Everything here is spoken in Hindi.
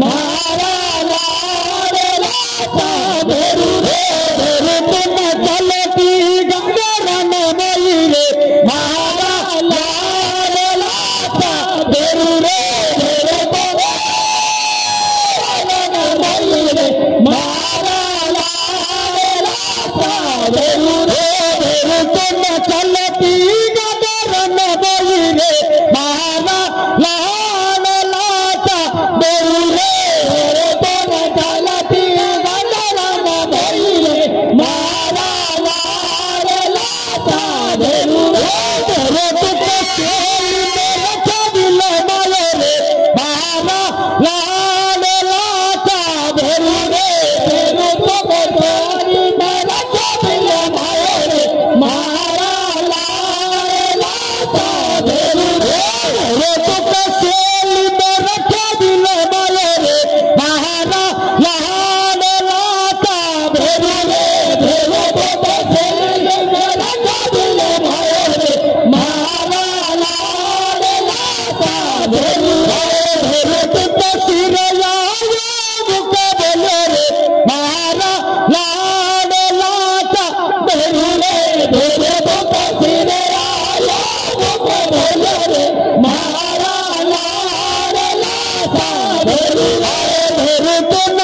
मारा लाल लाता भेरू रे भेरू तुम चलती गंगरन मई रे मारा लाल लाता भेरू रे भेरू तुम मई रे मारा लाल लाता भेरू रे भेरू तुम चलती गंगरन मई रे मारा लाल लाता भेरू रे भेरू तुम चलती गंगरन मई रे मारा लाल लाता भेरू रे भेरू तुम चली मेरे कबिल मायो रे मारा लाल लाता भेरू रे भेरू तुम चली मेरे कबिल मायो रे मारा लाल लाता भेरू रे भेरू तुम चली मेरे कबिल मायो रे मारा लाल लाता भेरू रे भेरू तुम चली मेरे कबिल मायो रे मारा लाल लाता भेरू रे भेरू तुम सिरया मुकबले रे मारा लाल लाता भेरू रे भेरू तुम सिरया मुकबले रे मारा लाल लाता भेरू रे भेरू तुम